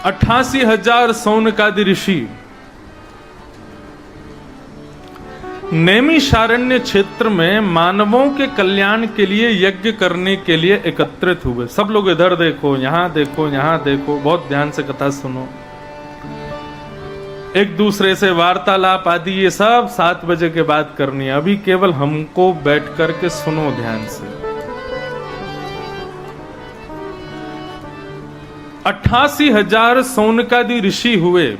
88,000 शौनकादि ऋषि नैमिषारण्य क्षेत्र में मानवों के कल्याण के लिए यज्ञ करने के लिए एकत्रित हुए। सब लोग इधर देखो, यहां देखो, यहां देखो, बहुत ध्यान से कथा सुनो। एक दूसरे से वार्तालाप आदि ये सब 7 बजे के बाद करनी है। अभी केवल हमको बैठ करके सुनो ध्यान से। 88,000 शौनकादि ऋषि हुए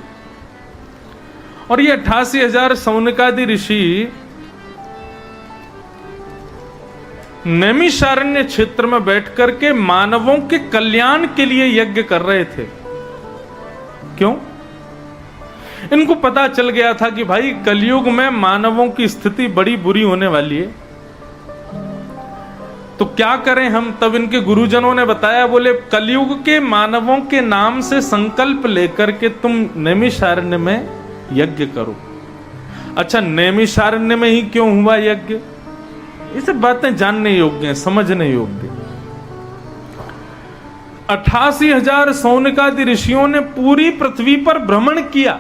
और ये 88,000 शौनकादि ऋषि नैमिषारण्य क्षेत्र में बैठकर के मानवों के कल्याण के लिए यज्ञ कर रहे थे। क्यों? इनको पता चल गया था कि भाई कलयुग में मानवों की स्थिति बड़ी बुरी होने वाली है, तो क्या करें हम। तब इनके गुरुजनों ने बताया, बोले कलयुग के मानवों के नाम से संकल्प लेकर के तुम नैमिषारण्य में यज्ञ करो। अच्छा, नैमिषारण्य में ही क्यों हुआ यज्ञ? ये सब बातें जानने योग्य हैं, समझने योग्य। 88,000 शौनकादि ऋषियों ने पूरी पृथ्वी पर भ्रमण किया,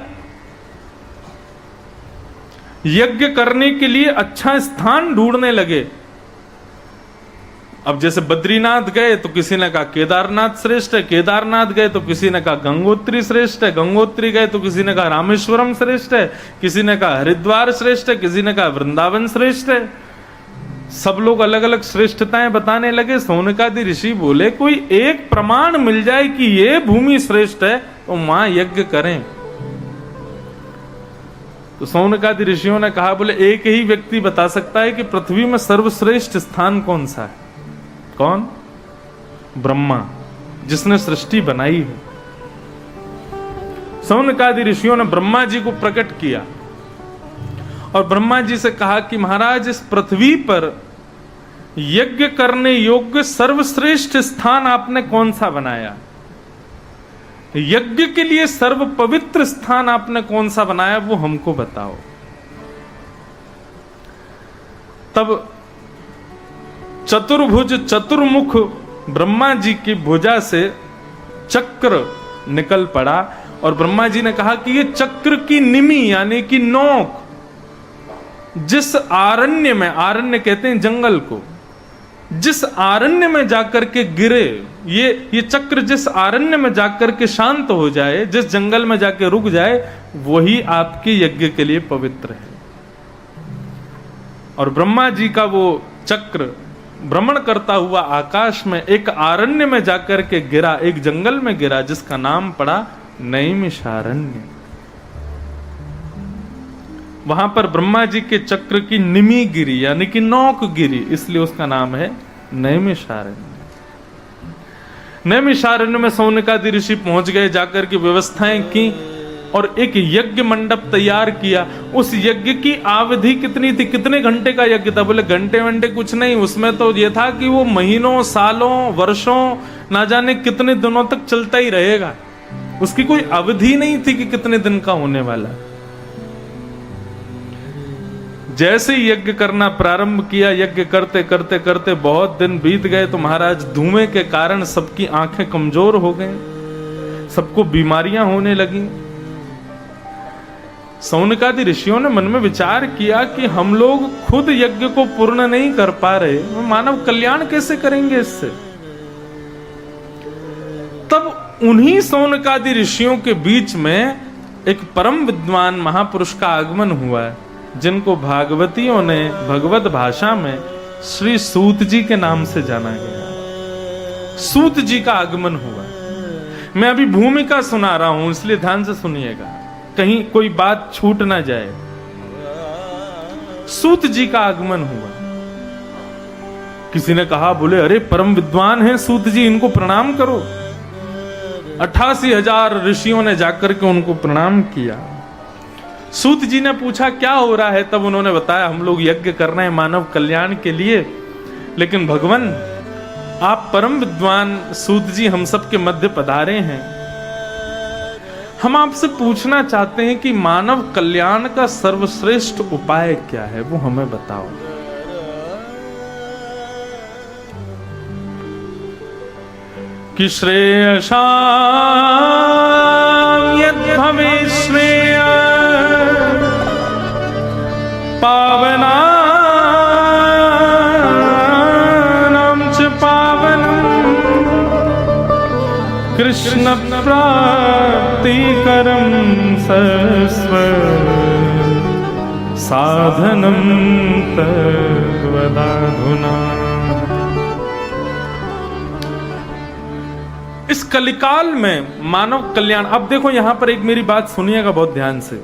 यज्ञ करने के लिए अच्छा स्थान ढूंढने लगे। अब जैसे बद्रीनाथ गए तो किसी ने कहा केदारनाथ श्रेष्ठ है, केदारनाथ गए तो किसी ने कहा गंगोत्री श्रेष्ठ है, गंगोत्री गए तो किसी ने कहा रामेश्वरम श्रेष्ठ है, किसी ने कहा हरिद्वार श्रेष्ठ है, किसी ने कहा वृंदावन श्रेष्ठ है। सब लोग अलग अलग श्रेष्ठताएं बताने लगे। शौनकादि ऋषि बोले कोई एक प्रमाण मिल जाए कि ये भूमि श्रेष्ठ है तो वहां यज्ञ करें। तो शौनकादि ऋषियों ने कहा, बोले एक ही व्यक्ति बता सकता है कि पृथ्वी में सर्वश्रेष्ठ स्थान कौन सा है। कौन? ब्रह्मा, जिसने सृष्टि बनाई है। शौनकादि ऋषियों ने ब्रह्मा जी को प्रकट किया और ब्रह्मा जी से कहा कि महाराज, इस पृथ्वी पर यज्ञ करने योग्य सर्वश्रेष्ठ स्थान आपने कौन सा बनाया? यज्ञ के लिए सर्व पवित्र स्थान आपने कौन सा बनाया, वो हमको बताओ। तब चतुर्भुज चतुर्मुख ब्रह्मा जी की भुजा से चक्र निकल पड़ा और ब्रह्मा जी ने कहा कि ये चक्र की निमी यानी कि नोक जिस आरण्य में, आरण्य कहते हैं जंगल को, जिस आरण्य में जाकर के गिरे, ये चक्र जिस आरण्य में जाकर के शांत हो जाए, जिस जंगल में जाके रुक जाए, वही आपके यज्ञ के लिए पवित्र है। और ब्रह्मा जी का वो चक्र भ्रमण करता हुआ आकाश में एक आरण्य में जाकर के गिरा, एक जंगल में गिरा, जिसका नाम पड़ा नैमिषारण्य। वहां पर ब्रह्मा जी के चक्र की निमी गिरी यानी कि नोक गिरी, इसलिए उसका नाम है नैमिषारण्य। नैमिषारण्य में शौनकादि ऋषि पहुंच गए, जाकर की व्यवस्थाएं की और एक यज्ञ मंडप तैयार किया। उस यज्ञ की अवधि कितनी थी? कितने घंटे का यज्ञ था? बोले घंटे वंटे कुछ नहीं, उसमें तो ये था कि वो महीनों, सालों, वर्षों, ना जाने कितने दिनों तक चलता ही रहेगा। उसकी कोई अवधि नहीं थी कि कितने दिन का होने वाला। जैसे ही यज्ञ करना प्रारंभ किया, यज्ञ करते करते करते बहुत दिन बीत गए तो महाराज धुएं के कारण सबकी आंखें कमजोर हो गई, सबको बीमारियां होने लगी। शौनकादि ऋषियों ने मन में विचार किया कि हम लोग खुद यज्ञ को पूर्ण नहीं कर पा रहे, मानव कल्याण कैसे करेंगे इससे। तब उन्हीं शौनकादि ऋषियों के बीच में एक परम विद्वान महापुरुष का आगमन हुआ है, जिनको भागवतियों ने भगवत भाषा में श्री सूत जी के नाम से जाना गया। सूत जी का आगमन हुआ। मैं अभी भूमिका सुना रहा हूं, इसलिए ध्यान से सुनिएगा, कहीं कोई बात छूट ना जाए। सूत जी का आगमन हुआ। किसी ने कहा, बोले अरे परम विद्वान हैं सूत जी, इनको प्रणाम करो। 88,000 ऋषियों ने जाकर के उनको प्रणाम किया। सूत जी ने पूछा क्या हो रहा है? तब उन्होंने बताया, हम लोग यज्ञ कर रहे हैं मानव कल्याण के लिए, लेकिन भगवान आप परम विद्वान सूत जी हम सबके मध्य पधारे हैं। हम आपसे पूछना चाहते हैं कि मानव कल्याण का सर्वश्रेष्ठ उपाय क्या है, वो हमें बताओ। कि श्रेयसा कृष्ण प्राप्ति करम सर्व साधनम तद्वदाधुना। इस कलिकाल में मानव कल्याण, अब देखो यहां पर एक मेरी बात सुनिएगा बहुत ध्यान से।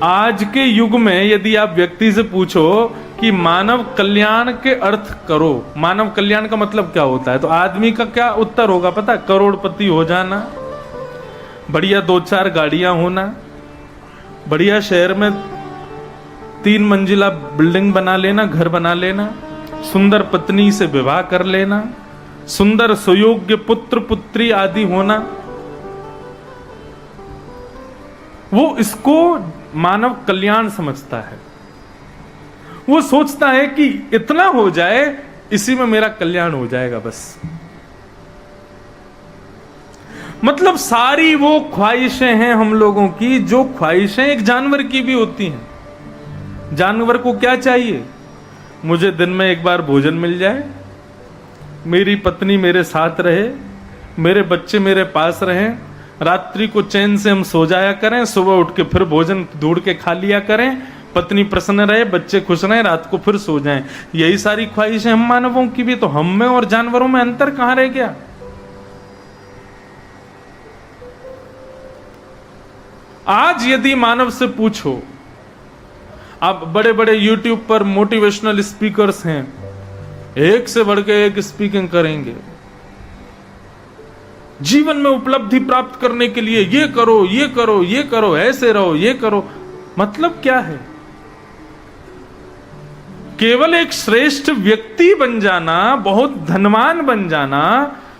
आज के युग में यदि आप व्यक्ति से पूछो कि मानव कल्याण के अर्थ करो, मानव कल्याण का मतलब क्या होता है, तो आदमी का क्या उत्तर होगा पता? करोड़पति हो जाना, बढ़िया 2-4 गाड़ियां होना, बढ़िया शहर में 3 मंजिला बिल्डिंग बना लेना, घर बना लेना, सुंदर पत्नी से विवाह कर लेना, सुंदर सुयोग्य पुत्र पुत्री आदि होना। वो इसको मानव कल्याण समझता है। वो सोचता है कि इतना हो जाए, इसी में मेरा कल्याण हो जाएगा बस। मतलब सारी वो ख्वाहिशें हैं हम लोगों की, जो ख्वाहिशें एक जानवर की भी होती हैं। जानवर को क्या चाहिए? मुझे दिन में एक बार भोजन मिल जाए, मेरी पत्नी मेरे साथ रहे, मेरे बच्चे मेरे पास रहें, रात्रि को चैन से हम सो जाया करें, सुबह उठ के फिर भोजन ढूंढ के खा लिया करें, पत्नी प्रसन्न रहे, बच्चे खुश रहें, रात को फिर सो जाएं। यही सारी ख्वाहिशें हम मानवों की भी। तो हम में और जानवरों में अंतर कहां रह गया? आज यदि मानव से पूछो, आप बड़े बड़े यूट्यूब पर मोटिवेशनल स्पीकर्स हैं, एक से बढ़ के एक स्पीकिंग करेंगे, जीवन में उपलब्धि प्राप्त करने के लिए ये करो, ये करो, ये करो, ऐसे रहो, ये करो। मतलब क्या है? केवल एक श्रेष्ठ व्यक्ति बन जाना, बहुत धनवान बन जाना,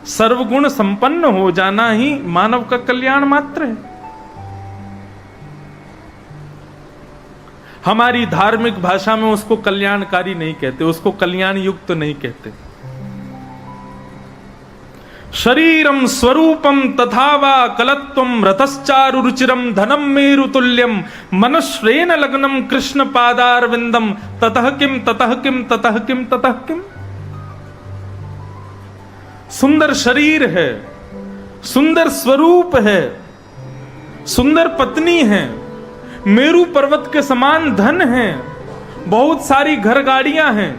सर्वगुण संपन्न हो जाना ही मानव का कल्याण मात्र है। हमारी धार्मिक भाषा में उसको कल्याणकारी नहीं कहते, उसको कल्याण युक्त नहीं कहते। शरीरम स्वरूपम तथा वा कलत्वम रतश्चारु रुचिरम धनम मेरु तुल्यम मनश्रेण लग्नम कृष्ण पादारविंदम ततः किम ततः किम ततः किम ततः किम। सुंदर शरीर है, सुंदर स्वरूप है, सुंदर पत्नी है, मेरु पर्वत के समान धन है, बहुत सारी घर गाड़ियां हैं,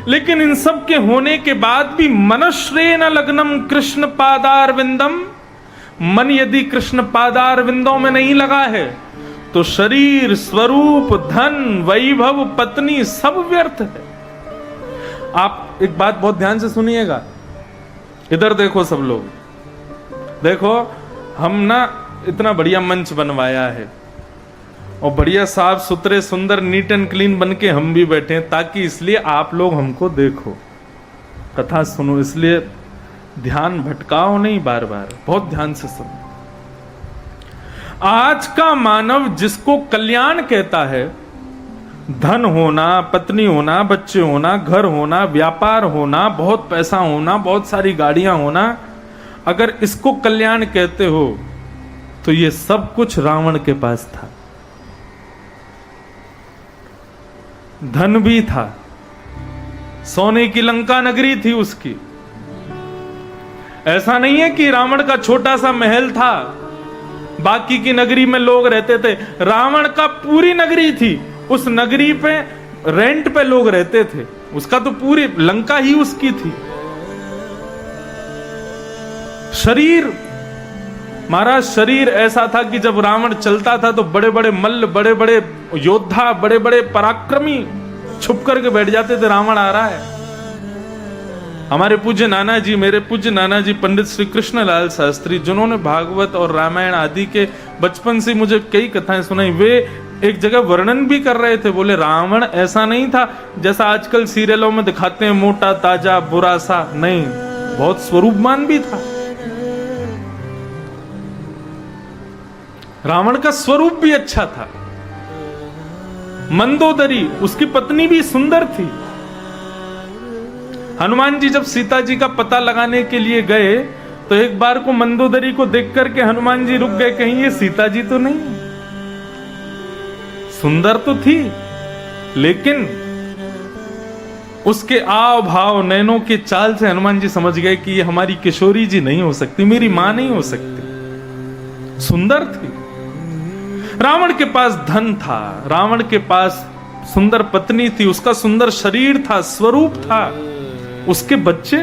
लेकिन इन सब के होने के बाद भी मनश्रेण लग्नम कृष्ण पादारविंदम, मन यदि कृष्ण पादारविंदों में नहीं लगा है तो शरीर, स्वरूप, धन, वैभव, पत्नी सब व्यर्थ है। आप एक बात बहुत ध्यान से सुनिएगा, इधर देखो सब लोग, देखो हम ना इतना बढ़िया मंच बनवाया है और बढ़िया साफ सुथरे सुंदर नीट एंड क्लीन बन के हम भी बैठे हैं, ताकि इसलिए आप लोग हमको देखो, कथा सुनो, इसलिए ध्यान भटकाओ नहीं, बार बार बहुत ध्यान से सुनो। आज का मानव जिसको कल्याण कहता है, धन होना, पत्नी होना, बच्चे होना, घर होना, व्यापार होना, बहुत पैसा होना, बहुत सारी गाड़ियां होना, अगर इसको कल्याण कहते हो तो ये सब कुछ रावण के पास था। धन भी था, सोने की लंका नगरी थी उसकी। ऐसा नहीं है कि रावण का छोटा सा महल था, बाकी की नगरी में लोग रहते थे। रावण का पूरी नगरी थी, उस नगरी पे रेंट पे लोग रहते थे, उसका तो पूरी लंका ही उसकी थी। शरीर, महाराज शरीर ऐसा था कि जब रावण चलता था तो बड़े बड़े मल्ल, बड़े बड़े योद्धा, बड़े बड़े पराक्रमी छुप करके बैठ जाते थे, रावण आ रहा है। हमारे पूज्य नाना जी, मेरे पूज्य नाना जी पंडित श्री कृष्णलाल शास्त्री, जिन्होंने भागवत और रामायण आदि के बचपन से मुझे कई कथाएं सुनाई, वे एक जगह वर्णन भी कर रहे थे, बोले रावण ऐसा नहीं था जैसा आजकल सीरियलों में दिखाते हैं, मोटा ताजा बुरा सा, नहीं, बहुत स्वरूपवान भी था। रावण का स्वरूप भी अच्छा था। मंदोदरी, उसकी पत्नी भी सुंदर थी। हनुमान जी जब सीता जी का पता लगाने के लिए गए तो एक बार को मंदोदरी को देख करके हनुमान जी रुक गए, कहीं ये सीता जी तो नहीं? सुंदर तो थी, लेकिन उसके आव भाव नैनों के चाल से हनुमान जी समझ गए कि ये हमारी किशोरी जी नहीं हो सकती, मेरी मां नहीं हो सकती। सुंदर थी, रावण के पास धन था, रावण के पास सुंदर पत्नी थी, उसका सुंदर शरीर था, स्वरूप था, उसके बच्चे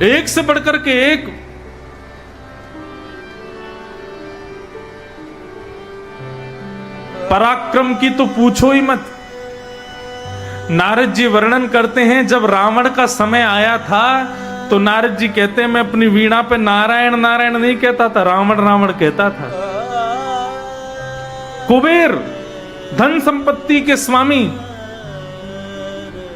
एक से बढ़कर के एक। पराक्रम की तो पूछो ही मत। नारद जी वर्णन करते हैं, जब रावण का समय आया था तो नारद जी कहते हैं, मैं अपनी वीणा पे नारायण नारायण नहीं कहता था, रावण रावण कहता था। कुबेर, धन संपत्ति के स्वामी,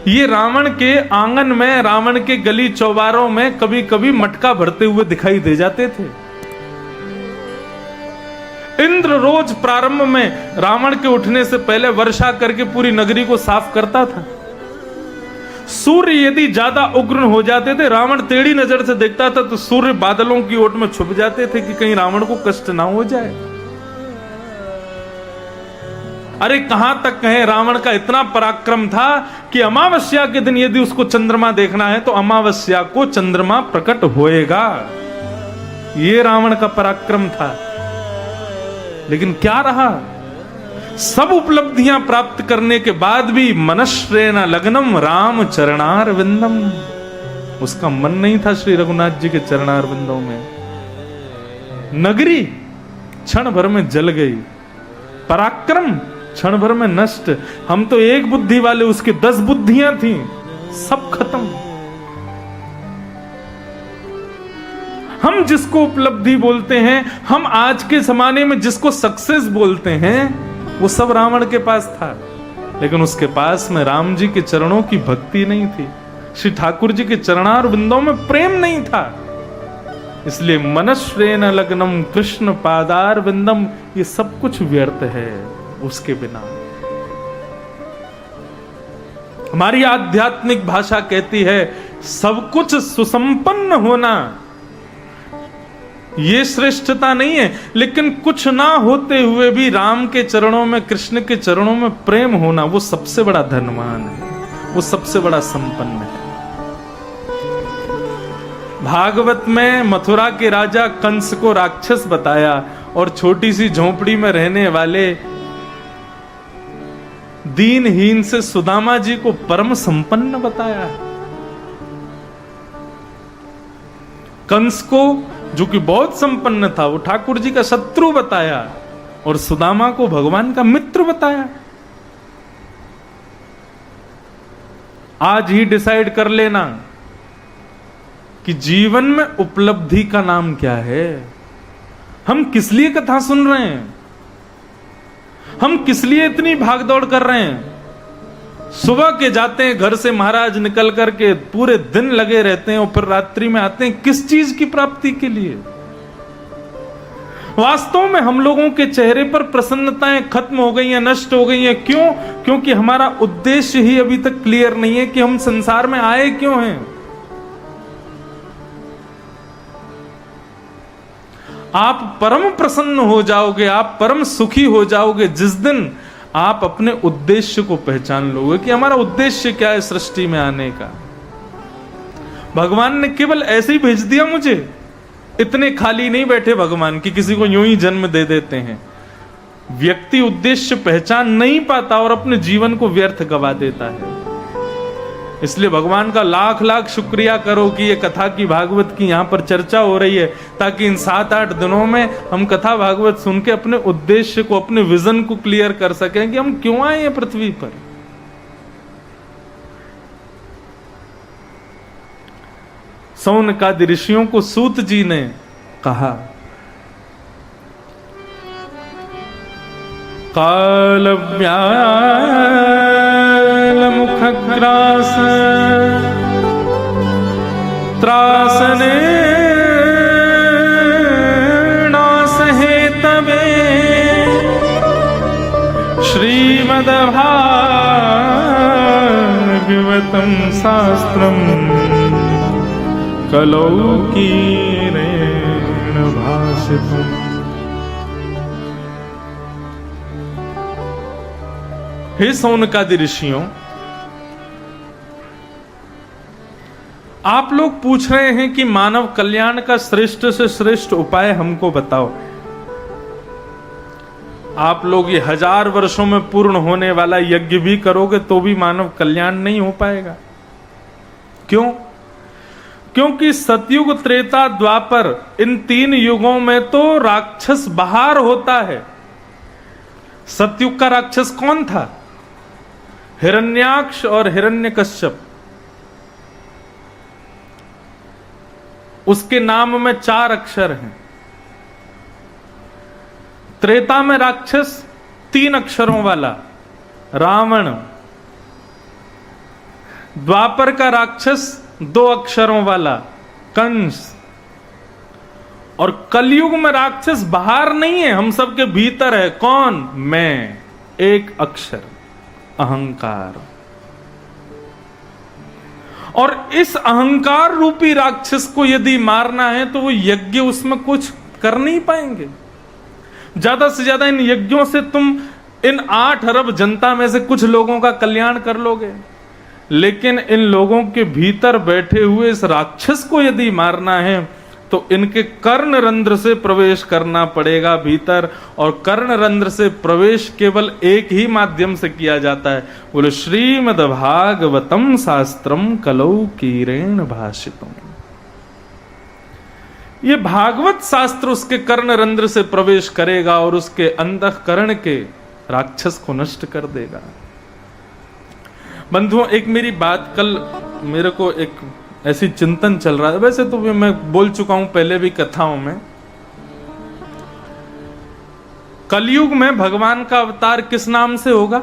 ये रावण के आंगन में, रावण के गली चौबारों में कभी कभी मटका भरते हुए दिखाई दे जाते थे। इंद्र रोज प्रारंभ में रावण के उठने से पहले वर्षा करके पूरी नगरी को साफ करता था। सूर्य यदि ज्यादा उग्र हो जाते थे, रावण टेढ़ी नजर से देखता था तो सूर्य बादलों की ओट में छुप जाते थे कि कहीं रावण को कष्ट ना हो जाए। अरे कहां तक कहें, रावण का इतना पराक्रम था कि अमावस्या के दिन यदि उसको चंद्रमा देखना है तो अमावस्या को चंद्रमा प्रकट होएगा। यह रावण का पराक्रम था। लेकिन क्या रहा, सब उपलब्धियां प्राप्त करने के बाद भी मनश्रेण लग्नम राम चरणार विंदम, उसका मन नहीं था श्री रघुनाथ जी के चरणार विंदों में। नगरी क्षण भर में जल गई, पराक्रम क्षण भर में नष्ट। हम तो एक बुद्धि वाले, उसके 10 बुद्धियां थी, सब खत्म। हम जिसको उपलब्धि बोलते हैं, हम आज के जमाने में जिसको सक्सेस बोलते हैं, वो सब रावण के पास था। लेकिन उसके पास में राम जी के चरणों की भक्ति नहीं थी, श्री ठाकुर जी के चरणार बिंदों में प्रेम नहीं था। इसलिए मनश्रेण लग्नम कृष्ण पादार बिंदम, ये सब कुछ व्यर्थ है उसके बिना। हमारी आध्यात्मिक भाषा कहती है, सब कुछ सुसंपन्न होना ये श्रेष्ठता नहीं है, लेकिन कुछ ना होते हुए भी राम के चरणों में, कृष्ण के चरणों में प्रेम होना, वो सबसे बड़ा धनवान है, वो सबसे बड़ा संपन्न है। भागवत में मथुरा के राजा कंस को राक्षस बताया और छोटी सी झोपड़ी में रहने वाले दीनहीन से सुदामा जी को परम संपन्न बताया। कंस को, जो कि बहुत संपन्न था, वो ठाकुर जी का शत्रु बताया और सुदामा को भगवान का मित्र बताया। आज ही डिसाइड कर लेना कि जीवन में उपलब्धि का नाम क्या है। हम किस लिए कथा सुन रहे हैं, हम किस लिए इतनी भागदौड़ कर रहे हैं। सुबह के जाते हैं घर से महाराज, निकल करके पूरे दिन लगे रहते हैं और फिर रात्रि में आते हैं, किस चीज की प्राप्ति के लिए। वास्तव में हम लोगों के चेहरे पर प्रसन्नताएं खत्म हो गई हैं, नष्ट हो गई हैं। क्यों? क्योंकि हमारा उद्देश्य ही अभी तक क्लियर नहीं है कि हम संसार में आए क्यों हैं। आप परम प्रसन्न हो जाओगे, आप परम सुखी हो जाओगे जिस दिन आप अपने उद्देश्य को पहचान लोगे कि हमारा उद्देश्य क्या है सृष्टि में आने का। भगवान ने केवल ऐसे ही भेज दिया मुझे, इतने खाली नहीं बैठे भगवान कि किसी को यूं ही जन्म दे देते हैं। व्यक्ति उद्देश्य पहचान नहीं पाता और अपने जीवन को व्यर्थ गवा देता है। इसलिए भगवान का लाख लाख शुक्रिया करो कि ये कथा की, भागवत की यहां पर चर्चा हो रही है, ताकि इन 7-8 दिनों में हम कथा भागवत सुन के अपने उद्देश्य को, अपने विजन को क्लियर कर सकें कि हम क्यों आए हैं पृथ्वी पर। सौनकादि ऋषियों को सूत जी ने कहा, मुखग्रास त्रासने नासहे तवे श्रीमद्भागवतं शास्त्रम कलौकीरेण भाषितम्। हे सौनकादि ऋषियों, आप लोग पूछ रहे हैं कि मानव कल्याण का श्रेष्ठ से श्रेष्ठ उपाय हमको बताओ। आप लोग ये 1000 वर्षों में पूर्ण होने वाला यज्ञ भी करोगे तो भी मानव कल्याण नहीं हो पाएगा। क्यों? क्योंकि सतयुग, त्रेता, द्वापर, इन 3 युगों में तो राक्षस बाहर होता है। सतयुग का राक्षस कौन था? हिरण्याक्ष और हिरण्यकश्यप। उसके नाम में 4 अक्षर हैं। त्रेता में राक्षस 3 अक्षरों वाला रावण। द्वापर का राक्षस 2 अक्षरों वाला कंस। और कलयुग में राक्षस बाहर नहीं है, हम सबके भीतर है। कौन? मैं। 1 अक्षर, अहंकार। और इस अहंकार रूपी राक्षस को यदि मारना है तो वो यज्ञ उसमें कुछ कर नहीं पाएंगे। ज्यादा से ज्यादा इन यज्ञों से तुम इन 8 अरब जनता में से कुछ लोगों का कल्याण कर लोगे, लेकिन इन लोगों के भीतर बैठे हुए इस राक्षस को यदि मारना है तो इनके कर्ण रंध्र से प्रवेश करना पड़ेगा भीतर। और कर्ण रंध्र से प्रवेश केवल एक ही माध्यम से किया जाता है। बोले श्रीमद् भागवतम शास्त्रम कलौ कीरेण भाषितम। ये भागवत शास्त्र उसके कर्ण रंध्र से प्रवेश करेगा और उसके अंतःकरण के राक्षस को नष्ट कर देगा। बंधुओं, एक मेरी बात, कल मेरे को एक ऐसी चिंतन चल रहा है, वैसे तो मैं बोल चुका हूं पहले भी कथाओं में। कलयुग में भगवान का अवतार किस नाम से होगा?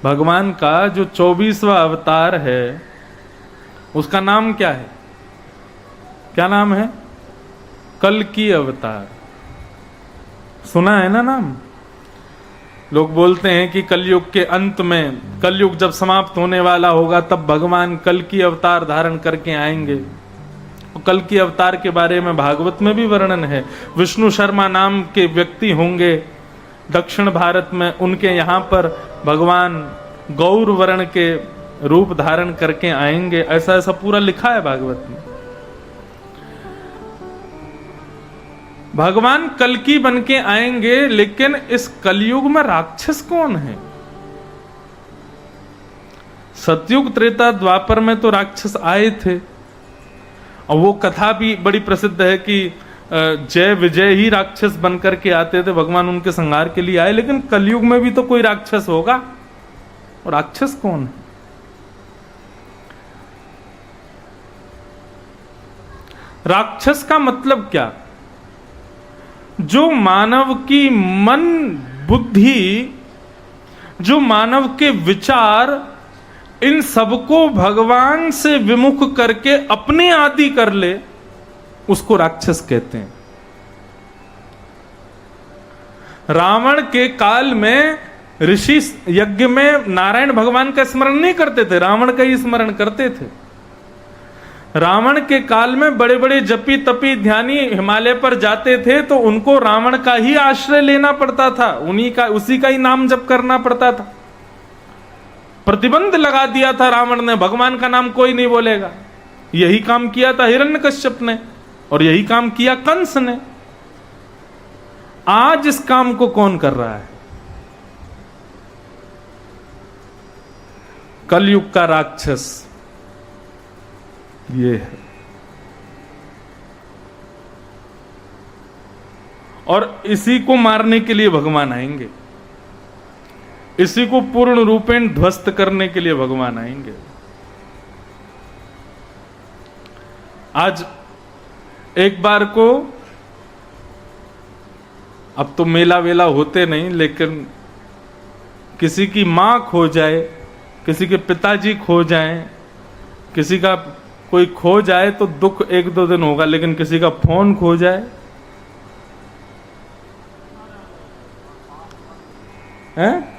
भगवान का जो 24वां अवतार है उसका नाम क्या है? क्या नाम है? कल्कि अवतार। सुना है ना नाम? लोग बोलते हैं कि कलयुग के अंत में, कलयुग जब समाप्त होने वाला होगा तब भगवान कल्कि अवतार धारण करके आएंगे। कल्कि अवतार के बारे में भागवत में भी वर्णन है। विष्णु शर्मा नाम के व्यक्ति होंगे दक्षिण भारत में, उनके यहां पर भगवान गौर वर्ण के रूप धारण करके आएंगे। ऐसा ऐसा पूरा लिखा है भागवत में। भगवान कल्कि बन के आएंगे, लेकिन इस कलयुग में राक्षस कौन है? सतयुग, त्रेता, द्वापर में तो राक्षस आए थे और वो कथा भी बड़ी प्रसिद्ध है कि जय विजय ही राक्षस बनकर के आते थे, भगवान उनके संहार के लिए आए। लेकिन कलयुग में भी तो कोई राक्षस होगा, और राक्षस कौन है? राक्षस का मतलब क्या? जो मानव की मन बुद्धि, जो मानव के विचार, इन सबको भगवान से विमुख करके अपने आदि कर ले, उसको राक्षस कहते हैं। रावण के काल में ऋषि यज्ञ में नारायण भगवान का स्मरण नहीं करते थे, रावण का ही स्मरण करते थे। रावण के काल में बड़े बड़े जपी तपी ध्यानी हिमालय पर जाते थे तो उनको रावण का ही आश्रय लेना पड़ता था, उसी का ही नाम जप करना पड़ता था। प्रतिबंध लगा दिया था रावण ने, भगवान का नाम कोई नहीं बोलेगा। यही काम किया था हिरण्यकश्यप ने, और यही काम किया कंस ने। आज इस काम को कौन कर रहा है? कलयुग का राक्षस ये है। और इसी को मारने के लिए भगवान आएंगे, इसी को पूर्ण रूपेण ध्वस्त करने के लिए भगवान आएंगे। आज एक बार को, अब तो मेला वेला होते नहीं, लेकिन किसी की मां खो जाए, किसी के पिताजी खो जाएं, किसी का कोई खो जाए तो दुख 1-2 दिन होगा, लेकिन किसी का फोन खो जाए हैं?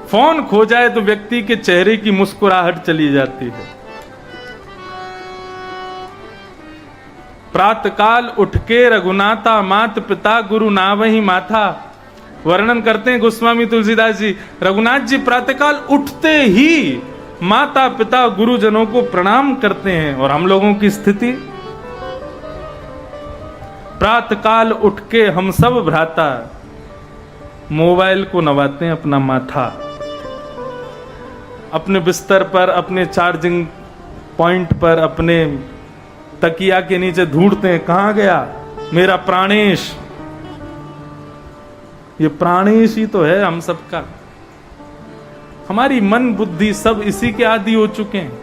फोन खो जाए तो व्यक्ति के चेहरे की मुस्कुराहट चली जाती है। प्रातकाल उठ के रघुनाथा, मात पिता गुरु नावहि माथा। वर्णन करते हैं गोस्वामी तुलसीदास जी, रघुनाथ जी प्रातःकाल उठते ही माता पिता गुरुजनों को प्रणाम करते हैं। और हम लोगों की स्थिति, प्रातःकाल उठ के हम सब भ्राता मोबाइल को नवाते हैं अपना माथा, अपने बिस्तर पर, अपने चार्जिंग पॉइंट पर, अपने तकिया के नीचे ढूंढते हैं, कहां गया मेरा प्राणेश। ये प्राणेश ही तो है हम सबका। हमारी मन बुद्धि सब इसी के आदी हो चुके हैं।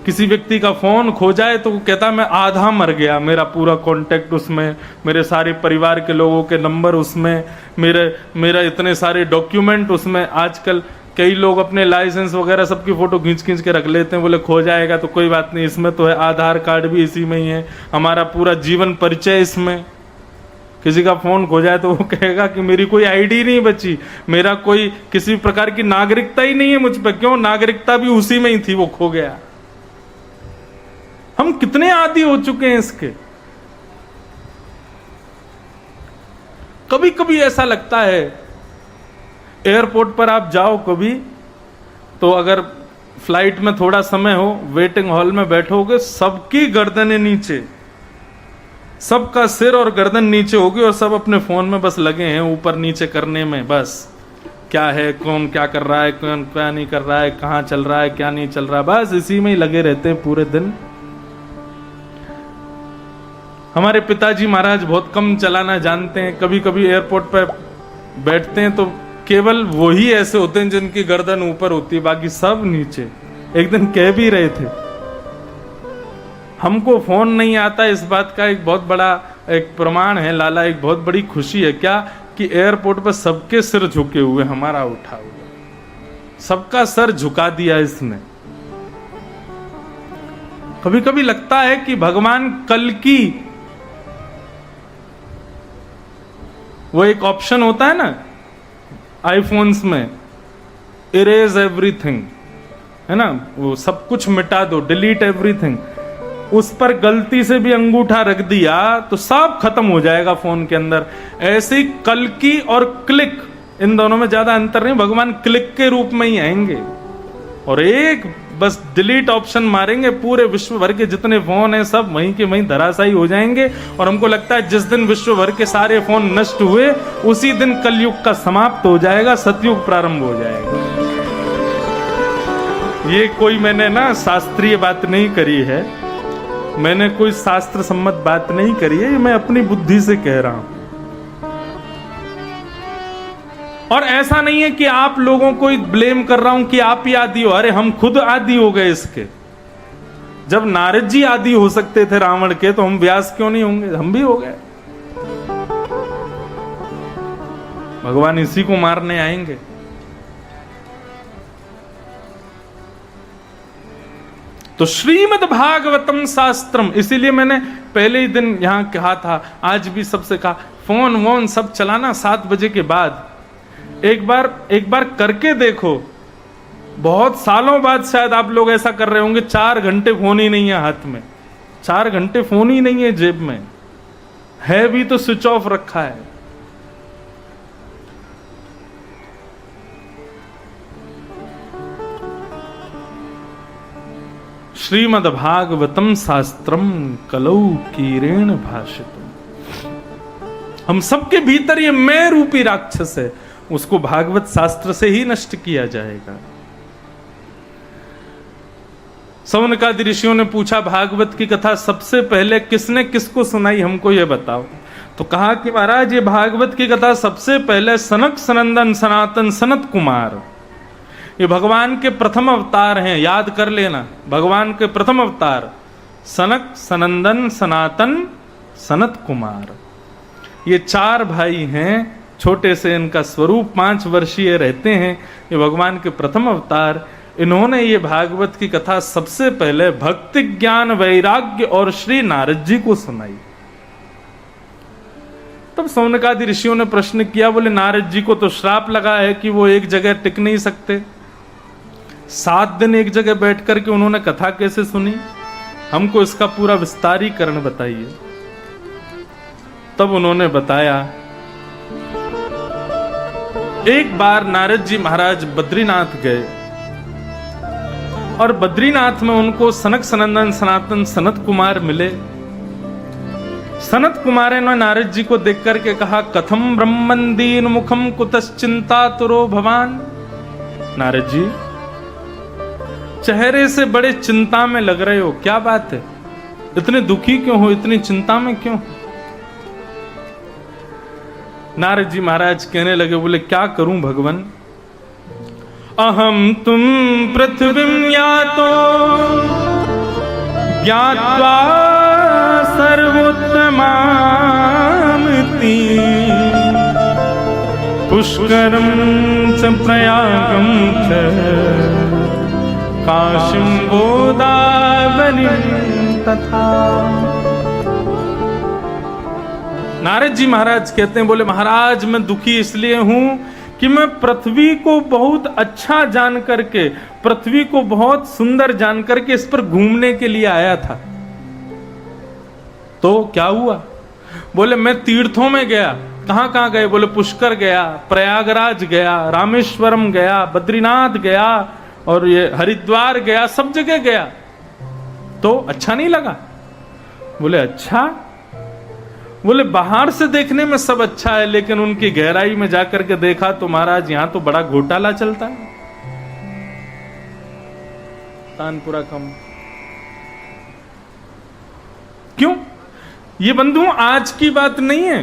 किसी व्यक्ति का फोन खो जाए तो वो कहता मैं आधा मर गया, मेरा पूरा कांटेक्ट उसमें, मेरे सारे परिवार के लोगों के नंबर उसमें, मेरा इतने सारे डॉक्यूमेंट उसमें। आजकल कई लोग अपने लाइसेंस वगैरह सबकी फोटो खींच खींच के रख लेते हैं, बोले खो जाएगा तो कोई बात नहीं, इसमें तो है, आधार कार्ड भी इसी में ही है, हमारा पूरा जीवन परिचय इसमें। किसी का फोन खो जाए तो वो कहेगा कि मेरी कोई आईडी नहीं बची, मेरा कोई किसी प्रकार की नागरिकता ही नहीं है मुझ पर। क्यों? नागरिकता भी उसी में ही थी, वो खो गया। हम कितने आदी हो चुके हैं इसके। कभी कभी ऐसा लगता है, एयरपोर्ट पर आप जाओ कभी तो, अगर फ्लाइट में थोड़ा समय हो, वेटिंग हॉल में बैठोगे, सबकी गर्दनें नीचे, सबका सिर और गर्दन नीचे होगी और सब अपने फोन में बस लगे हैं ऊपर नीचे करने में। बस क्या है, कौन क्या कर रहा है, कौन क्या नहीं कर रहा है, कहां चल रहा है, क्या नहीं चल रहा है, बस इसी में ही लगे रहते हैं पूरे दिन। हमारे पिताजी महाराज बहुत कम चलाना जानते हैं। कभी कभी एयरपोर्ट पर बैठते हैं तो केवल वही ऐसे होते हैं जिनकी गर्दन ऊपर होती है, बाकी सब नीचे। एक दिन कह भी रहे थे, हमको फोन नहीं आता, इस बात का एक बहुत बड़ा एक प्रमाण है लाला, एक बहुत बड़ी खुशी है। क्या? कि एयरपोर्ट पर सबके सिर झुके हुए, हमारा उठा हुआ, सबका सर झुका दिया इसने। कभी कभी लगता है कि भगवान कल की, वो एक ऑप्शन होता है ना आईफोन्स में, इरेज एवरीथिंग, है ना, वो सब कुछ मिटा दो, डिलीट एवरीथिंग, उस पर गलती से भी अंगूठा रख दिया तो सब खत्म हो जाएगा फोन के अंदर। ऐसे ही कल की और क्लिक, इन दोनों में ज्यादा अंतर नहीं, भगवान क्लिक के रूप में ही आएंगे और एक बस डिलीट ऑप्शन मारेंगे, पूरे विश्व भर के जितने फोन हैं सब वहीं के वहीं धराशायी हो जाएंगे। और हमको लगता है जिस दिन विश्व भर के सारे फोन नष्ट हुए उसी दिन कलयुग का समाप्त हो जाएगा, सतयुग प्रारंभ हो जाएगा। ये कोई मैंने ना शास्त्रीय बात नहीं करी है, मैंने कोई शास्त्र सम्मत बात नहीं करी है, ये मैं अपनी बुद्धि से कह रहा हूं। और ऐसा नहीं है कि आप लोगों को ब्लेम कर रहा हूं कि आप ही आदी हो, अरे हम खुद आदी हो गए इसके। जब नारद जी आदी हो सकते थे रावण के, तो हम व्यास क्यों नहीं होंगे? हम भी हो गए। भगवान इसी को मारने आएंगे। तो श्रीमद् भागवतम शास्त्रम, इसीलिए मैंने पहले ही दिन यहां कहा था, आज भी सबसे कहा, फोन वोन सब चलाना 7 बजे के बाद एक बार करके देखो। बहुत सालों बाद शायद आप लोग ऐसा कर रहे होंगे, 4 घंटे फोन ही नहीं है हाथ में, 4 घंटे फोन ही नहीं है जेब में, है भी तो स्विच ऑफ रखा है। श्रीमद् भागवतम शास्त्रम कलौ कीरेण भाषितम्। हम सबके भीतर ये मैं रूपी राक्षस है, उसको भागवत शास्त्र से ही नष्ट किया जाएगा। सौनकादि ऋषियों ने पूछा, भागवत की कथा सबसे पहले किसने किसको सुनाई, हमको ये बताओ। तो कहा कि महाराज ये भागवत की कथा सबसे पहले सनक सनंदन सनातन सनत कुमार, ये भगवान के प्रथम अवतार हैं, याद कर लेना, भगवान के प्रथम अवतार सनक सनंदन सनातन सनत कुमार, ये 4 भाई हैं। छोटे से इनका स्वरूप 5 वर्षीय रहते हैं, ये भगवान के प्रथम अवतार। इन्होंने ये भागवत की कथा सबसे पहले भक्ति ज्ञान वैराग्य और श्री नारद जी को सुनाई। तब सौनकादि ऋषियों ने प्रश्न किया, बोले नारद जी को तो श्राप लगा है कि वो एक जगह टिक नहीं सकते, 7 दिन एक जगह बैठ करके उन्होंने कथा कैसे सुनी? हमको इसका पूरा विस्तारीकरण बताइए। तब उन्होंने बताया, एक बार नारद जी महाराज बद्रीनाथ गए और बद्रीनाथ में उनको सनक सनंदन सनातन सनत कुमार मिले। सनत कुमार ने नारद जी को देख करके कहा, कथम ब्रह्मन दीन मुखम कुतश्चिंता तुरो भवान। नारद जी, चेहरे से बड़े चिंता में लग रहे हो, क्या बात है? इतने दुखी क्यों हो, इतनी चिंता में क्यों? नारद जी महाराज कहने लगे, बोले क्या करूं भगवान, अहम तुम पृथ्वीं यातो ज्ञात्वा सर्वोत्तमामिति पुष्करं च प्रयागं च काशीं गोदावरीं तथा। नारद जी महाराज कहते हैं, बोले महाराज मैं दुखी इसलिए हूं कि मैं पृथ्वी को बहुत अच्छा जान करके, पृथ्वी को बहुत सुंदर जान करके इस पर घूमने के लिए आया था। तो क्या हुआ? बोले मैं तीर्थों में गया। कहां कहां गए? बोले पुष्कर गया, प्रयागराज गया, रामेश्वरम गया, बद्रीनाथ गया और ये हरिद्वार गया, सब जगह गया। तो अच्छा नहीं लगा? बोले अच्छा? बोले बाहर से देखने में सब अच्छा है, लेकिन उनकी गहराई में जाकर के देखा तो महाराज यहां तो बड़ा घोटाला चलता है। तानपुरा कम क्यों? ये बंधु आज की बात नहीं है।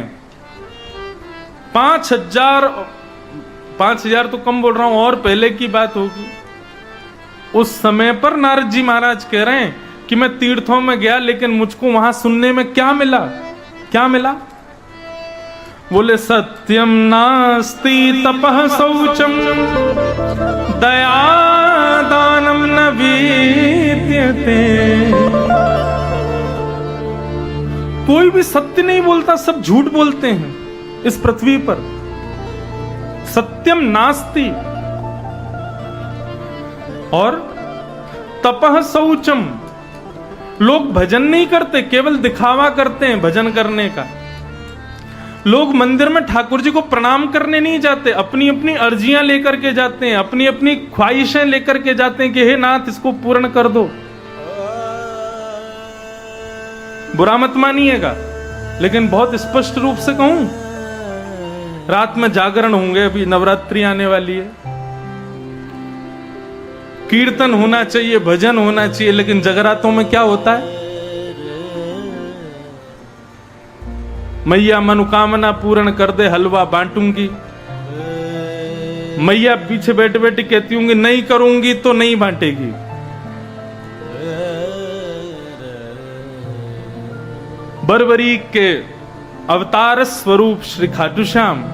5,000 तो कम बोल रहा हूं, और पहले की बात होगी। उस समय पर नारद जी महाराज कह रहे हैं कि मैं तीर्थों में गया, लेकिन मुझको वहां सुनने में क्या मिला? क्या मिला? बोले सत्यम नास्ति तपः शौचम दया दानम न विद्यते। कोई भी सत्य नहीं बोलता, सब झूठ बोलते हैं इस पृथ्वी पर। सत्यम नास्ति और तपः शौचम। लोग भजन नहीं करते, केवल दिखावा करते हैं भजन करने का। लोग मंदिर में ठाकुर जी को प्रणाम करने नहीं जाते, अपनी अपनी अर्जियां लेकर के जाते हैं, अपनी अपनी ख्वाहिशें लेकर के जाते हैं कि हे नाथ इसको पूर्ण कर दो। बुरा मत मानिएगा, लेकिन बहुत स्पष्ट रूप से कहूं, रात में जागरण होंगे, अभी नवरात्रि आने वाली है, कीर्तन होना चाहिए, भजन होना चाहिए, लेकिन जगरातों में क्या होता है? मैया मनोकामना पूर्ण कर दे, हलवा बांटूंगी। मैया पीछे बैठे बैठे कहती होंगी नहीं करूंगी तो नहीं बांटेगी। बरबरी के अवतार स्वरूप श्री खाटू श्याम,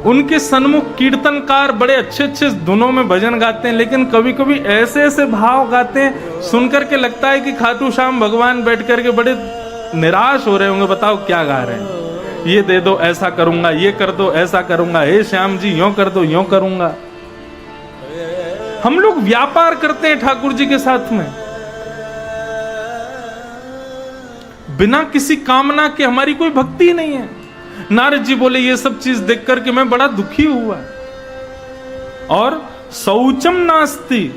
उनके सन्मुख कीर्तनकार बड़े अच्छे अच्छे धुनों में भजन गाते हैं, लेकिन कभी कभी ऐसे ऐसे भाव गाते हैं सुनकर के लगता है कि खाटू श्याम भगवान बैठ करके बड़े निराश हो रहे होंगे। बताओ क्या गा रहे हैं? ये दे दो, ऐसा करूंगा, ये कर दो, ऐसा करूंगा, हे श्याम जी यूं कर दो, यूं करूंगा। हम लोग व्यापार करते हैं ठाकुर जी के साथ में, बिना किसी कामना के। हमारी कोई भक्ति नहीं है। नारद जी बोले ये सब चीज देख करके मैं बड़ा दुखी हुआ। और शौचम नास्ति,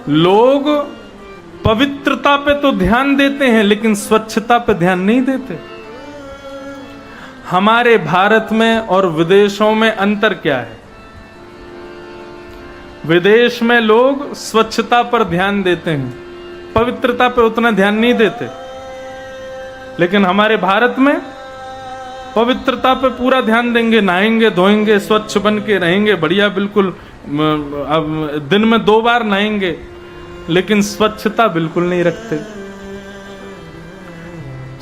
लोग पवित्रता पे तो ध्यान देते हैं, लेकिन स्वच्छता पे ध्यान नहीं देते। हमारे भारत में और विदेशों में अंतर क्या है? विदेश में लोग स्वच्छता पर ध्यान देते हैं, पवित्रता पे उतना ध्यान नहीं देते। लेकिन हमारे भारत में पवित्रता पे पूरा ध्यान देंगे, नहाएंगे धोएंगे, स्वच्छ बन के रहेंगे, बढ़िया बिल्कुल। अब दिन में 2 बार नहाएंगे, लेकिन स्वच्छता बिल्कुल नहीं रखते।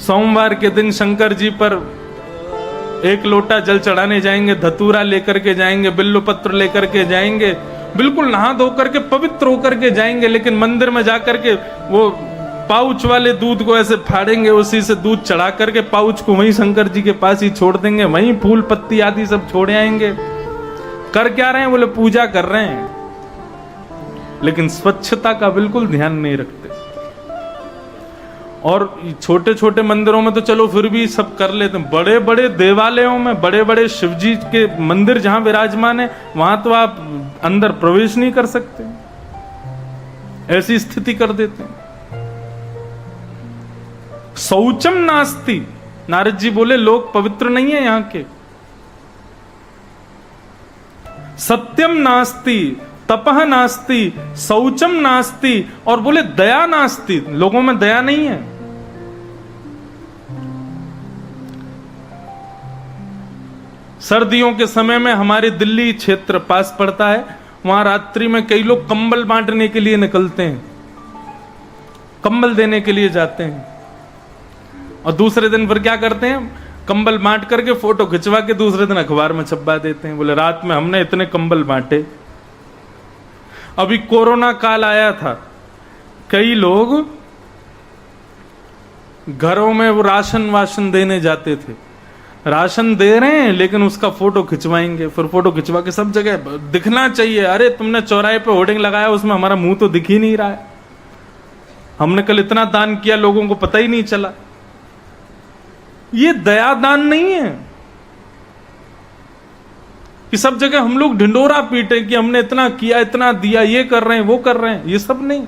सोमवार के दिन शंकर जी पर 1 लोटा जल चढ़ाने जाएंगे, धतूरा लेकर के जाएंगे, बिल्व पत्र लेकर के जाएंगे, बिल्कुल नहा धो करके पवित्र होकर के जाएंगे। लेकिन मंदिर में जाकर के वो पाउच वाले दूध को ऐसे फाड़ेंगे, उसी से दूध चढ़ा करके पाउच को वहीं शंकर जी के पास ही छोड़ देंगे, वहीं फूल पत्ती आदि सब छोड़ आएंगे। कर क्या रहे हैं? बोले पूजा कर रहे हैं। लेकिन स्वच्छता का बिल्कुल ध्यान नहीं रखते। और छोटे छोटे मंदिरों में तो चलो फिर भी सब कर लेते हैं, बड़े बड़े देवालयों में, बड़े बड़े शिव जी के मंदिर जहां विराजमान है, वहां तो आप अंदर प्रवेश नहीं कर सकते, ऐसी स्थिति कर देते हैं। शौचम नास्ति, नारद जी बोले लोग पवित्र नहीं है यहां के। सत्यम नास्ति, तपह नास्ति, शौचम नास्ति, और बोले दया नास्ति, लोगों में दया नहीं है। सर्दियों के समय में हमारे दिल्ली क्षेत्र पास पड़ता है, वहां रात्रि में कई लोग कंबल बांटने के लिए निकलते हैं, कंबल देने के लिए जाते हैं, और दूसरे दिन फिर क्या करते हैं, कंबल बांट करके फोटो खिंचवा के दूसरे दिन अखबार में छपवा देते हैं, बोले रात में हमने इतने कंबल बांटे। अभी कोरोना काल आया था, कई लोग घरों में वो राशन वाशन देने जाते थे, राशन दे रहे हैं लेकिन उसका फोटो खिंचवाएंगे, फिर फोटो खिंचवा के सब जगह दिखना चाहिए, अरे तुमने चौराहे पे होर्डिंग लगाया उसमें हमारा मुंह तो दिख ही नहीं रहा है, हमने कल इतना दान किया लोगों को पता ही नहीं चला। ये दया दान नहीं है कि सब जगह हम लोग ढिंडोरा पीटे कि हमने इतना किया, इतना दिया, ये कर रहे हैं, वो कर रहे हैं, ये सब नहीं।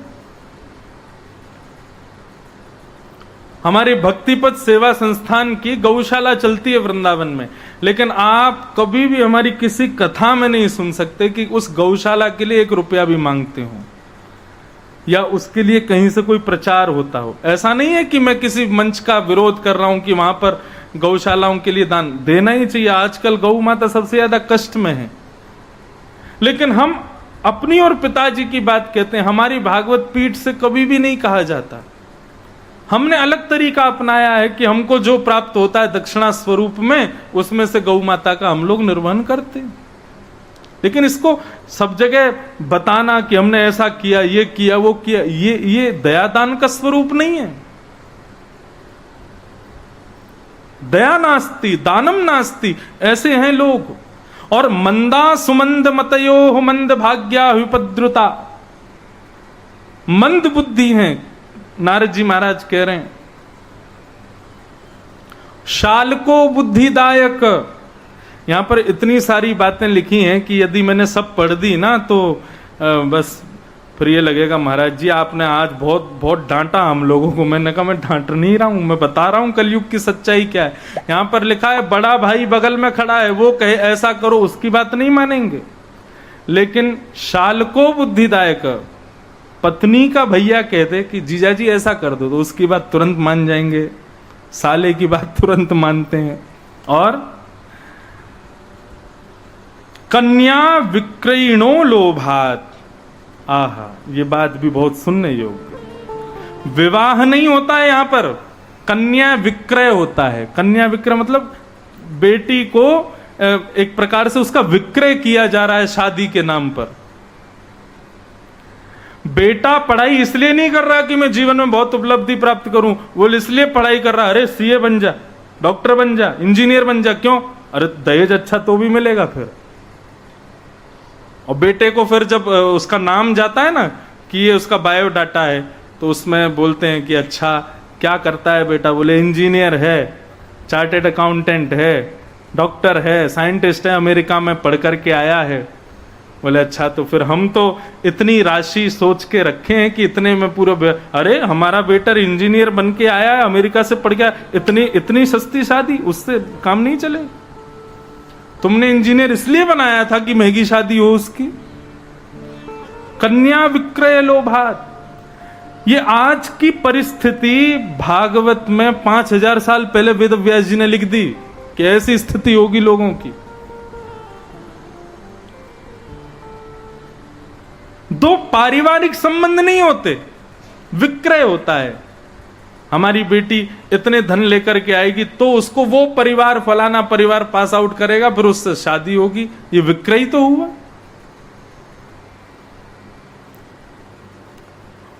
हमारे भक्तिपथ सेवा संस्थान की गौशाला चलती है वृंदावन में, लेकिन आप कभी भी हमारी किसी कथा में नहीं सुन सकते कि उस गौशाला के लिए 1 रुपया भी मांगते हो या उसके लिए कहीं से कोई प्रचार होता हो। ऐसा नहीं है कि मैं किसी मंच का विरोध कर रहा हूं कि वहां पर गौशालाओं के लिए दान देना ही चाहिए, आजकल गौ माता सबसे ज्यादा कष्ट में है, लेकिन हम अपनी और पिताजी की बात कहते हैं। हमारी भागवत पीठ से कभी भी नहीं कहा जाता, हमने अलग तरीका अपनाया है कि हमको जो प्राप्त होता है दक्षिणा स्वरूप में, उसमें से गौ माता का हम लोग निर्वहन करते हैं। लेकिन इसको सब जगह बताना कि हमने ऐसा किया, ये किया, वो किया, ये दयादान का स्वरूप नहीं है। दया नास्ति, दानम नास्ति, ऐसे हैं लोग। और मंदा सुमंद मतयो मंद भाग्या विपद्रुता, मंद बुद्धि हैं, नारद जी महाराज कह रहे हैं। शालको बुद्धिदायक, यहां पर इतनी सारी बातें लिखी हैं कि यदि मैंने सब पढ़ दी ना तो बस फिर ये लगेगा महाराज जी आपने आज बहुत बहुत डांटा हम लोगों को। मैंने कहा मैं डांट नहीं रहा हूं, मैं बता रहा हूं कलयुग की सच्चाई क्या है। यहां पर लिखा है बड़ा भाई बगल में खड़ा है, वो कहे ऐसा करो, उसकी बात नहीं मानेंगे। लेकिन शालको बुद्धिदायक, पत्नी का भैया कहते कि जीजा जी ऐसा कर दो, तो उसकी बात तुरंत मान जाएंगे, साले की बात तुरंत मानते हैं। और कन्या विक्रयणो लोभात, आहा ये बात भी बहुत सुनने योग्य। विवाह नहीं होता है यहां पर, कन्या विक्रय होता है। कन्या विक्रय मतलब बेटी को एक प्रकार से उसका विक्रय किया जा रहा है शादी के नाम पर। बेटा पढ़ाई इसलिए नहीं कर रहा कि मैं जीवन में बहुत उपलब्धि प्राप्त करूं, वो इसलिए पढ़ाई कर रहा है, अरे सीए बन जा, डॉक्टर बन जा, इंजीनियर बन जा। क्यों? अरे दहेज अच्छा तो भी मिलेगा फिर। और बेटे को फिर जब उसका नाम जाता है ना कि ये उसका बायोडाटा है, तो उसमें बोलते हैं कि अच्छा क्या करता है बेटा, बोले इंजीनियर है, चार्टेड अकाउंटेंट है, डॉक्टर है, साइंटिस्ट है, अमेरिका में पढ़ करके आया है। बोले अच्छा, तो फिर हम तो इतनी राशि सोच के रखे हैं कि इतने में पूरा, अरे हमारा बेटा इंजीनियर बन के आया है, अमेरिका से पढ़ गया, इतनी सस्ती शादी, उससे काम नहीं चले। तुमने इंजीनियर इसलिए बनाया था कि महंगी शादी हो उसकी। कन्या विक्रय लोभात, ये आज की परिस्थिति भागवत में 5000 साल पहले वेद व्यास जी ने लिख दी कि ऐसी स्थिति होगी लोगों की। दो पारिवारिक संबंध नहीं होते, विक्रय होता है। हमारी बेटी इतने धन लेकर के आएगी तो उसको वो परिवार, फलाना परिवार पास आउट करेगा, फिर उससे शादी होगी, ये विक्रय तो हुआ।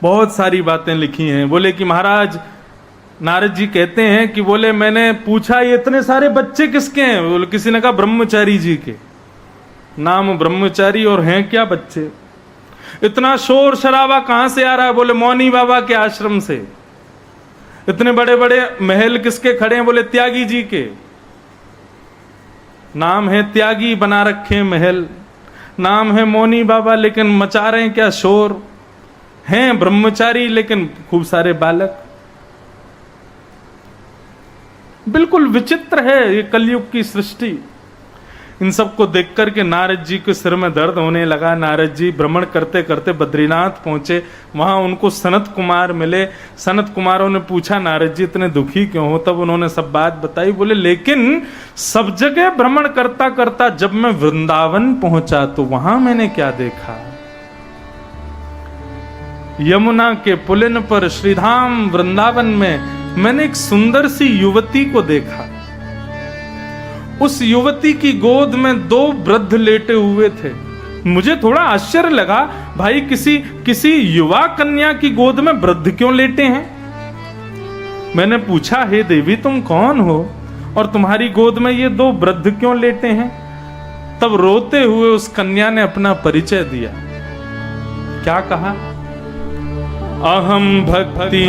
बहुत सारी बातें लिखी हैं। बोले कि महाराज, नारद जी कहते हैं कि बोले मैंने पूछा ये इतने सारे बच्चे किसके हैं? बोले किसी ने कहा ब्रह्मचारी जी के। नाम ब्रह्मचारी और हैं क्या बच्चे? इतना शोर शराबा कहां से आ रहा है? बोले मौनी बाबा के आश्रम से। इतने बड़े बड़े महल किसके खड़े हैं? बोले त्यागी जी के। नाम है त्यागी, बना रखे महल, नाम है मौनी बाबा, लेकिन मचा रहे हैं क्या शोर। हैं ब्रह्मचारी लेकिन खूब सारे बालक। बिल्कुल विचित्र है ये कलयुग की सृष्टि। इन सबको देख करके नारद जी के सिर में दर्द होने लगा। नारद जी भ्रमण करते करते बद्रीनाथ पहुंचे। वहां उनको सनत कुमार मिले। सनत कुमारों ने पूछा नारद जी इतने दुखी क्यों हो? तब उन्होंने सब बात बताई। बोले लेकिन सब जगह भ्रमण करता करता जब मैं वृंदावन पहुंचा तो वहां मैंने क्या देखा? यमुना के पुलिन पर श्रीधाम वृंदावन में मैंने एक सुंदर सी युवती को देखा। उस युवती की गोद में 2 वृद्ध लेटे हुए थे। मुझे थोड़ा आश्चर्य लगा, भाई किसी युवा कन्या की गोद में वृद्ध क्यों लेटे हैं? मैंने पूछा, हे देवी तुम कौन हो और तुम्हारी गोद में ये 2 वृद्ध क्यों लेटे हैं? तब रोते हुए उस कन्या ने अपना परिचय दिया। क्या कहा? अहम भक्ति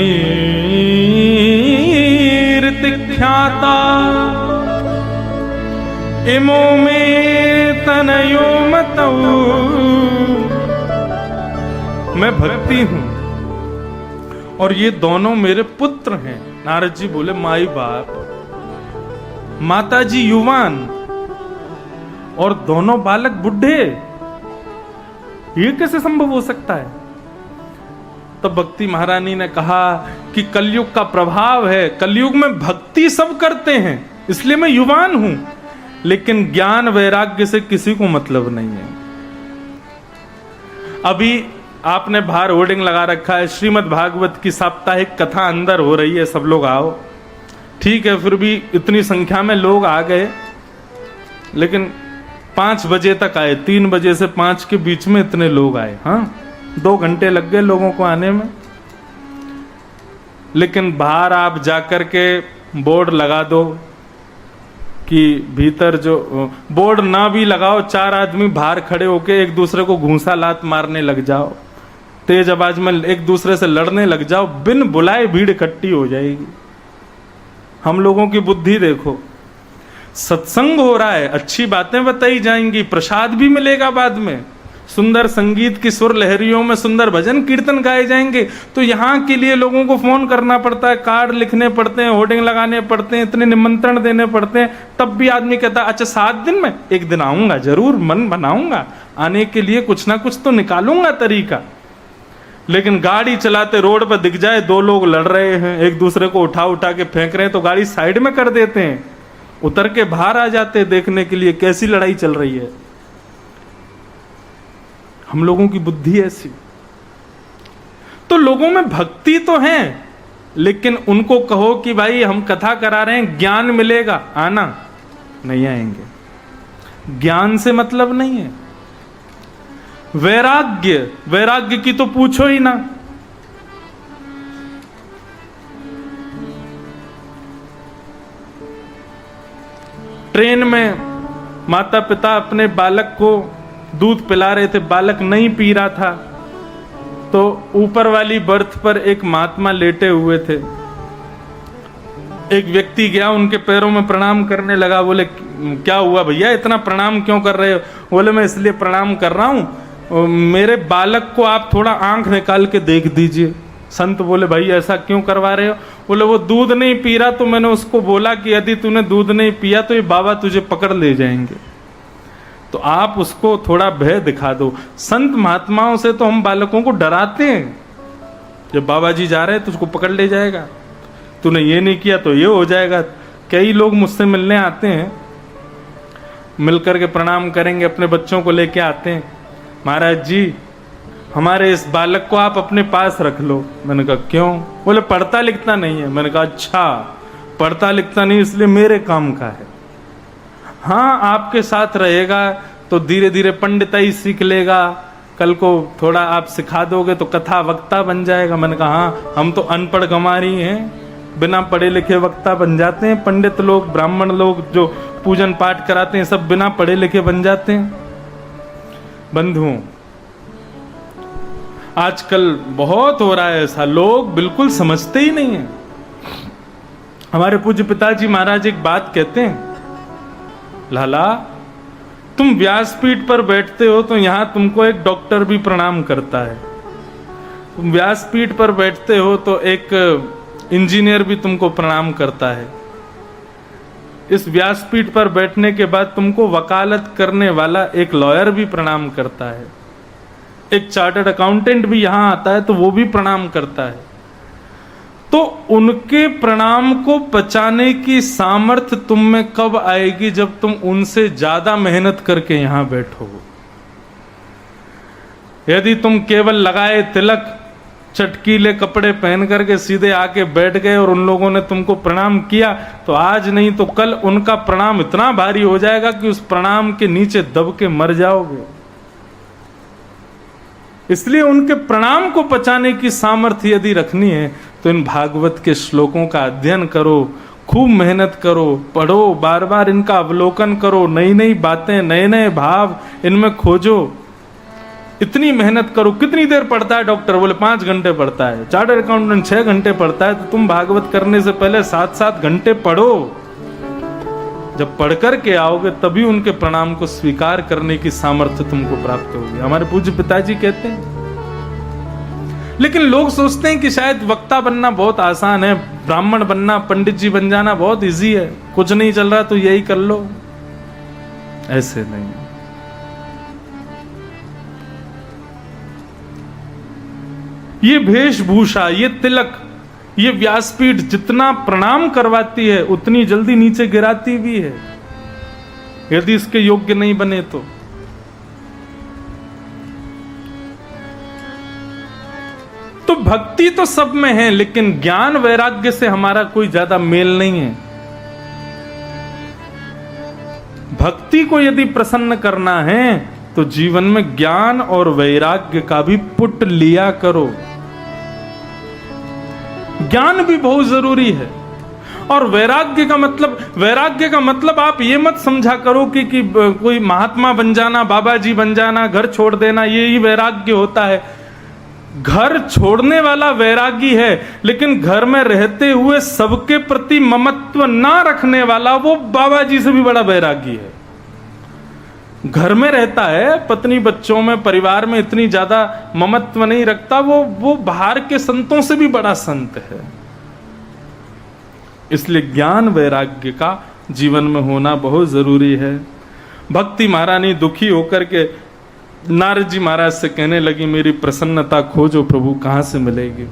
ख्याता इमो में तनयो मतऊ। मैं भक्ति हूं और ये दोनों मेरे पुत्र हैं। नारद जी बोले माई बाप, माता जी युवान और दोनों बालक बुढ़े, ये कैसे संभव हो सकता है? तब भक्ति महारानी ने कहा कि कलयुग का प्रभाव है। कलयुग में भक्ति सब करते हैं, इसलिए मैं युवान हूं, लेकिन ज्ञान वैराग्य से किसी को मतलब नहीं है। अभी आपने बाहर होर्डिंग लगा रखा है, श्रीमद् भागवत की साप्ताहिक कथा अंदर हो रही है, सब लोग आओ। ठीक है, फिर भी इतनी संख्या में लोग आ गए, लेकिन 5 बजे तक आए। 3 बजे से 5 के बीच में इतने लोग आए। हाँ, 2 घंटे लग गए लोगों को आने में। लेकिन बाहर आप जाकर के बोर्ड लगा दो कि भीतर जो, बोर्ड ना भी लगाओ, 4 आदमी बाहर खड़े होके एक दूसरे को घूंसा लात मारने लग जाओ, तेज आवाज में एक दूसरे से लड़ने लग जाओ, बिन बुलाए भीड़ इकट्ठी हो जाएगी। हम लोगों की बुद्धि देखो। सत्संग हो रहा है, अच्छी बातें बताई जाएंगी, प्रसाद भी मिलेगा बाद में, सुंदर संगीत की सुर लहरियों में सुंदर भजन कीर्तन गाए जाएंगे। तो यहाँ के लिए लोगों को फोन करना पड़ता है, कार्ड लिखने पड़ते हैं, होर्डिंग लगाने पड़ते हैं, इतने निमंत्रण देने पड़ते हैं। तब भी आदमी कहता है अच्छा 7 दिन में एक दिन आऊंगा, जरूर मन बनाऊंगा, आने के लिए कुछ ना कुछ तो निकालूंगा तरीका। लेकिन गाड़ी चलाते रोड पर दिख जाए 2 लोग लड़ रहे हैं, एक दूसरे को उठा उठा के फेंक रहे हैं, तो गाड़ी साइड में कर देते हैं, उतर के बाहर आ जाते हैं देखने के लिए कैसी लड़ाई चल रही है। हम लोगों की बुद्धि ऐसी। तो लोगों में भक्ति तो है, लेकिन उनको कहो कि भाई हम कथा करा रहे हैं, ज्ञान मिलेगा, आना, नहीं आएंगे। ज्ञान से मतलब नहीं है। वैराग्य की तो पूछो ही ना। ट्रेन में माता पिता अपने बालक को दूध पिला रहे थे, बालक नहीं पी रहा था, तो ऊपर वाली बर्थ पर एक महात्मा लेटे हुए थे। एक व्यक्ति गया, उनके पैरों में प्रणाम करने लगा। बोले क्या हुआ भैया, इतना प्रणाम क्यों कर रहे हो? बोले मैं इसलिए प्रणाम कर रहा हूं, मेरे बालक को आप थोड़ा आंख निकाल के देख दीजिए। संत बोले भाई ऐसा क्यों करवा रहे हो? बोले वो दूध नहीं पी रहा, तो मैंने उसको बोला कि यदि तूने दूध नहीं पिया तो ये बाबा तुझे पकड़ ले जाएंगे, तो आप उसको थोड़ा भय दिखा दो। संत महात्माओं से तो हम बालकों को डराते हैं, जब बाबा जी जा रहे हैं तो उसको पकड़ ले जाएगा, तूने ये नहीं किया तो ये हो जाएगा। कई लोग मुझसे मिलने आते हैं, मिलकर के प्रणाम करेंगे, अपने बच्चों को लेके आते हैं, महाराज जी हमारे इस बालक को आप अपने पास रख लो। मैंने कहा क्यों? बोले पढ़ता लिखता नहीं है। मैंने कहा अच्छा, पढ़ता लिखता नहीं इसलिए मेरे काम का है। हाँ, आपके साथ रहेगा तो धीरे धीरे पंडिताई सीख लेगा, कल को थोड़ा आप सिखा दोगे तो कथा वक्ता बन जाएगा। मैंने कहा हाँ, हम तो अनपढ़ गंवारी हैं, बिना पढ़े लिखे वक्ता बन जाते हैं। पंडित लोग, ब्राह्मण लोग जो पूजन पाठ कराते हैं, सब बिना पढ़े लिखे बन जाते हैं। बंधुओं, आजकल बहुत हो रहा है ऐसा, लोग बिल्कुल समझते ही नहीं है। हमारे पूज्य पिताजी महाराज एक बात कहते हैं, लाला तुम व्यासपीठ पर बैठते हो तो यहां तुमको एक डॉक्टर भी प्रणाम करता है, तुम व्यासपीठ पर बैठते हो तो एक इंजीनियर भी तुमको प्रणाम करता है, इस व्यासपीठ पर बैठने के बाद तुमको वकालत करने वाला एक लॉयर भी प्रणाम करता है, एक चार्टर्ड अकाउंटेंट भी यहां आता है तो वो भी प्रणाम करता है। तो उनके प्रणाम को पचाने की सामर्थ्य तुम में कब आएगी? जब तुम उनसे ज्यादा मेहनत करके यहां बैठोगे। यदि तुम केवल लगाए तिलक, चटकीले कपड़े पहन करके सीधे आके बैठ गए और उन लोगों ने तुमको प्रणाम किया, तो आज नहीं तो कल उनका प्रणाम इतना भारी हो जाएगा कि उस प्रणाम के नीचे दब के मर जाओगे। इसलिए उनके प्रणाम को पचाने की सामर्थ्य यदि रखनी है तो इन भागवत के श्लोकों का अध्ययन करो, खूब मेहनत करो, पढ़ो, बार बार इनका अवलोकन करो, नई नई बातें, नए नए भाव इनमें खोजो, इतनी मेहनत करो। कितनी देर पढ़ता है डॉक्टर? बोले 5 घंटे पढ़ता है। चार्टर्ड अकाउंटेंट 6 घंटे पढ़ता है। तो तुम भागवत करने से पहले 7-7 घंटे पढ़ो। जब पढ़ कर के आओगे तभी उनके प्रणाम को स्वीकार करने की सामर्थ्य तुमको प्राप्त होगी। हमारे पूज्य पिताजी कहते हैं। लेकिन लोग सोचते हैं कि शायद वक्ता बनना बहुत आसान है, ब्राह्मण बनना, पंडित जी बन जाना बहुत इजी है, कुछ नहीं चल रहा तो यही कर लो। ऐसे नहीं। ये वेशभूषा, ये तिलक, ये व्यासपीठ जितना प्रणाम करवाती है उतनी जल्दी नीचे गिराती भी है, यदि इसके योग्य नहीं बने तो। तो भक्ति तो सब में है, लेकिन ज्ञान वैराग्य से हमारा कोई ज्यादा मेल नहीं है। भक्ति को यदि प्रसन्न करना है तो जीवन में ज्ञान और वैराग्य का भी पुट लिया करो। ज्ञान भी बहुत जरूरी है। और वैराग्य का मतलब आप ये मत समझा करो कि कोई महात्मा बन जाना, बाबा जी बन जाना, घर छोड़ देना, ये ही वैराग्य होता है। घर छोड़ने वाला वैरागी है, लेकिन घर में रहते हुए सबके प्रति ममत्व ना रखने वाला वो बाबा जी से भी बड़ा वैरागी है। घर में रहता है, पत्नी बच्चों में, परिवार में इतनी ज्यादा ममत्व नहीं रखता, वो बाहर के संतों से भी बड़ा संत है। इसलिए ज्ञान वैराग्य का जीवन में होना बहुत जरूरी है। भक्ति महारानी दुखी होकर के नारद जी महाराज से कहने लगी, मेरी प्रसन्नता खोजो प्रभु, कहां से मिलेगी?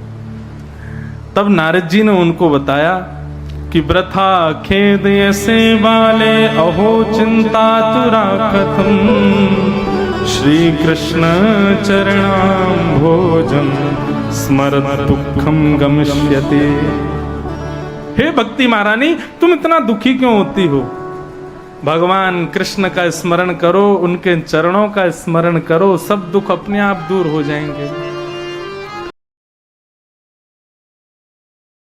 तब नारद जी ने उनको बताया कि वृथा खेद ऐसे वाले, अहो चिंता तुरा कथम, श्री कृष्ण चरणाम भोजन स्मरत दुखम गमिष्यते। हे भक्ति महारानी, तुम इतना दुखी क्यों होती हो? भगवान कृष्ण का स्मरण करो, उनके चरणों का स्मरण करो, सब दुख अपने आप दूर हो जाएंगे।